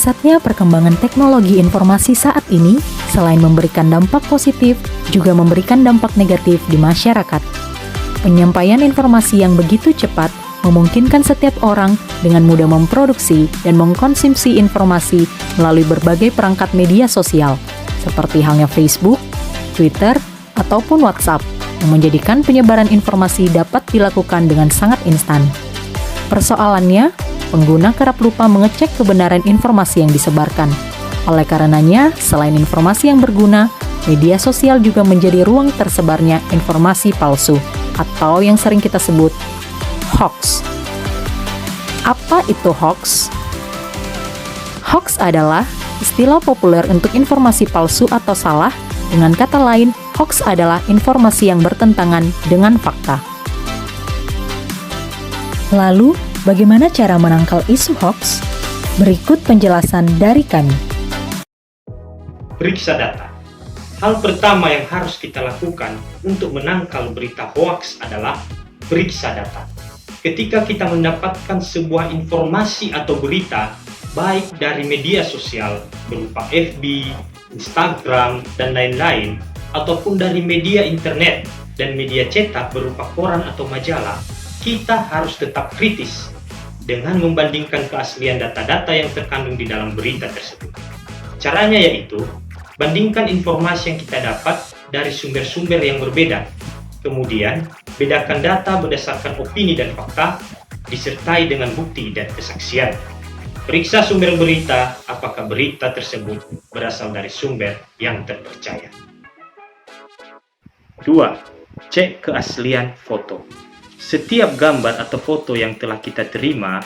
Pesatnya perkembangan teknologi informasi saat ini, selain memberikan dampak positif, juga memberikan dampak negatif di masyarakat. Penyampaian informasi yang begitu cepat memungkinkan setiap orang dengan mudah memproduksi dan mengkonsumsi informasi melalui berbagai perangkat media sosial, seperti halnya Facebook, Twitter, ataupun WhatsApp, yang menjadikan penyebaran informasi dapat dilakukan dengan sangat instan. Persoalannya, pengguna kerap lupa mengecek kebenaran informasi yang disebarkan. Oleh karenanya, selain informasi yang berguna, media sosial juga menjadi ruang tersebarnya informasi palsu atau yang sering kita sebut hoax. Apa itu hoax? Hoax adalah istilah populer untuk informasi palsu atau salah. Dengan kata lain, hoax adalah informasi yang bertentangan dengan fakta. Lalu, bagaimana cara menangkal isu hoax? Berikut penjelasan dari kami. Periksa data. Hal pertama yang harus kita lakukan untuk menangkal berita hoax adalah periksa data. Ketika kita mendapatkan sebuah informasi atau berita, baik dari media sosial berupa FB, Instagram, dan lain-lain, ataupun dari media internet dan media cetak berupa koran atau majalah, kita harus tetap kritis dengan membandingkan keaslian data-data yang terkandung di dalam berita tersebut. Caranya yaitu, bandingkan informasi yang kita dapat dari sumber-sumber yang berbeda. Kemudian, bedakan data berdasarkan opini dan fakta, disertai dengan bukti dan kesaksian. Periksa sumber berita, apakah berita tersebut berasal dari sumber yang terpercaya. 2. Cek keaslian foto. Setiap gambar atau foto yang telah kita terima,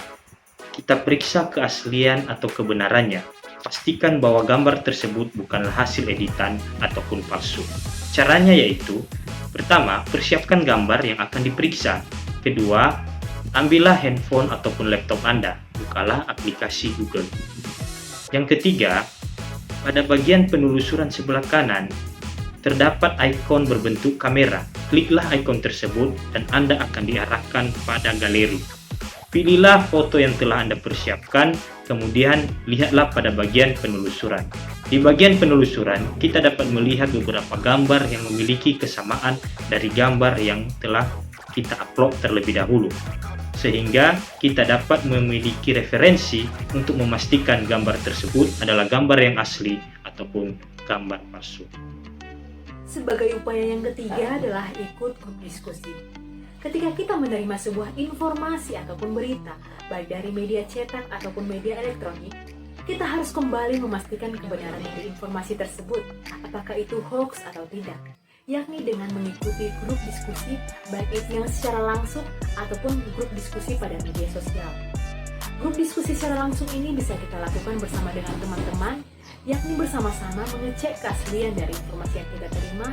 kita periksa keaslian atau kebenarannya. Pastikan bahwa gambar tersebut bukanlah hasil editan ataupun palsu. Caranya yaitu, pertama, persiapkan gambar yang akan diperiksa. Kedua, ambillah handphone ataupun laptop Anda, bukalah aplikasi Google. Yang ketiga, pada bagian penelusuran sebelah kanan, terdapat ikon berbentuk kamera. Kliklah ikon tersebut dan Anda akan diarahkan pada galeri. Pilihlah foto yang telah Anda persiapkan, kemudian lihatlah pada bagian penelusuran. Di bagian penelusuran, kita dapat melihat beberapa gambar yang memiliki kesamaan dari gambar yang telah kita upload terlebih dahulu, sehingga kita dapat memiliki referensi untuk memastikan gambar tersebut adalah gambar yang asli ataupun gambar palsu. Sebagai upaya yang ketiga adalah ikut grup diskusi. Ketika kita menerima sebuah informasi ataupun berita, baik dari media cetak ataupun media elektronik, kita harus kembali memastikan kebenaran dari informasi tersebut, apakah itu hoax atau tidak, yakni dengan mengikuti grup diskusi, baik itu yang secara langsung ataupun grup diskusi pada media sosial. Grup diskusi secara langsung ini bisa kita lakukan bersama dengan teman-teman, yakni bersama-sama mengecek keaslian dari informasi yang kita terima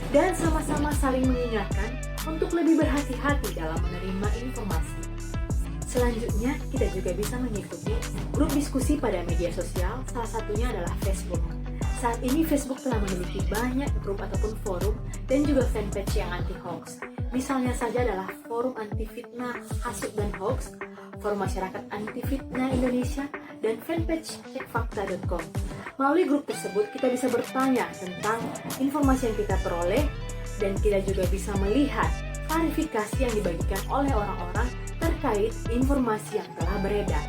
dan sama-sama saling mengingatkan untuk lebih berhati-hati dalam menerima informasi. Selanjutnya, kita juga bisa mengikuti grup diskusi pada media sosial, salah satunya adalah Facebook. Saat ini Facebook telah memiliki banyak grup ataupun forum dan juga fanpage yang anti-hoax. Misalnya saja adalah Forum Anti Fitnah, Hasut dan Hoax, Forum Masyarakat Anti Fitnah Indonesia, dan fanpage cekfakta.com. Melalui grup tersebut, kita bisa bertanya tentang informasi yang kita peroleh, dan kita juga bisa melihat klarifikasi yang dibagikan oleh orang-orang terkait informasi yang telah beredar.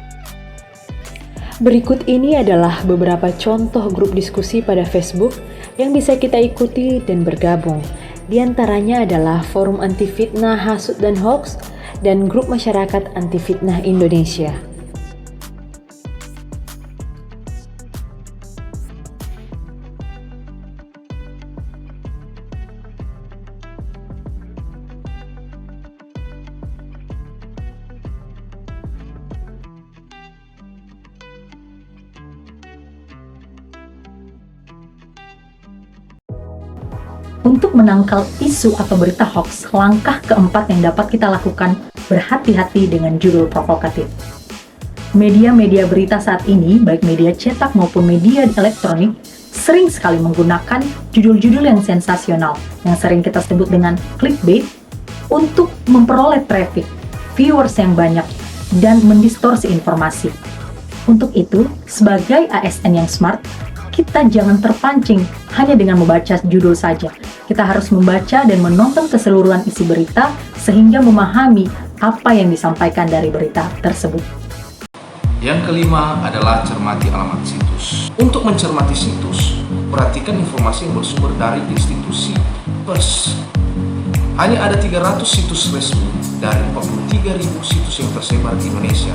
Berikut ini adalah beberapa contoh grup diskusi pada Facebook yang bisa kita ikuti dan bergabung. Di antaranya adalah Forum Anti Fitnah, Hasut dan Hoax, dan Grup Masyarakat Anti Fitnah Indonesia. Untuk menangkal isu atau berita hoax, langkah keempat yang dapat kita lakukan, berhati-hati dengan judul provokatif. Media-media berita saat ini, baik media cetak maupun media elektronik, sering sekali menggunakan judul-judul yang sensasional, yang sering kita sebut dengan clickbait, untuk memperoleh traffic, viewers yang banyak, dan mendistorsi informasi. Untuk itu, sebagai ASN yang smart, kita jangan terpancing hanya dengan membaca judul saja. Kita harus membaca dan menonton keseluruhan isi berita sehingga memahami apa yang disampaikan dari berita tersebut. Yang kelima adalah cermati alamat situs. Untuk mencermati situs, perhatikan informasi yang bersumber dari institusi pers. Hanya ada 300 situs resmi dari 43.000 situs yang tersebar di Indonesia.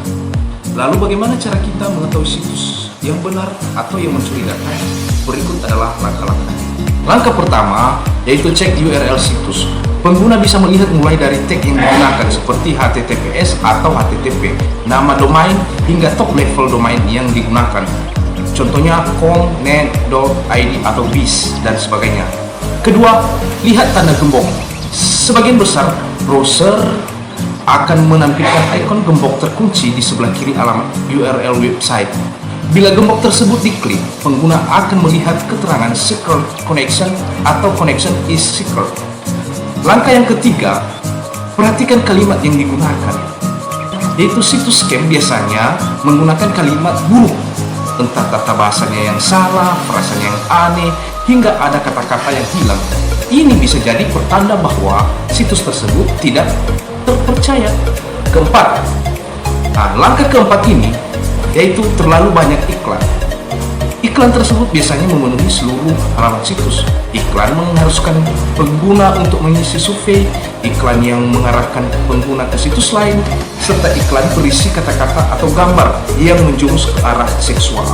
Lalu bagaimana cara kita mengetahui situs yang benar atau yang mencurigakan? Berikut adalah langkah-langkahnya. Langkah pertama yaitu cek URL situs. Pengguna bisa melihat mulai dari tag yang digunakan seperti HTTPS atau HTTP, nama domain hingga top level domain yang digunakan. Contohnya com, net, .id atau bis dan sebagainya. Kedua, lihat tanda gembok. Sebagian besar browser akan menampilkan ikon gembok terkunci di sebelah kiri alamat URL website. Bila gembok tersebut diklik, pengguna akan melihat keterangan secure connection atau connection is secure. Langkah yang ketiga, perhatikan kalimat yang digunakan. Yaitu situs scam biasanya menggunakan kalimat buruk, entah tata bahasanya yang salah, frasanya yang aneh, hingga ada kata-kata yang hilang. Ini bisa jadi pertanda bahwa situs tersebut tidak terpercaya. Keempat, langkah keempat ini yaitu terlalu banyak iklan. Iklan tersebut biasanya memenuhi seluruh halaman situs. Iklan mengharuskan pengguna untuk mengisi survei, iklan yang mengarahkan pengguna ke situs lain, serta iklan berisi kata-kata atau gambar yang menjurus ke arah seksual.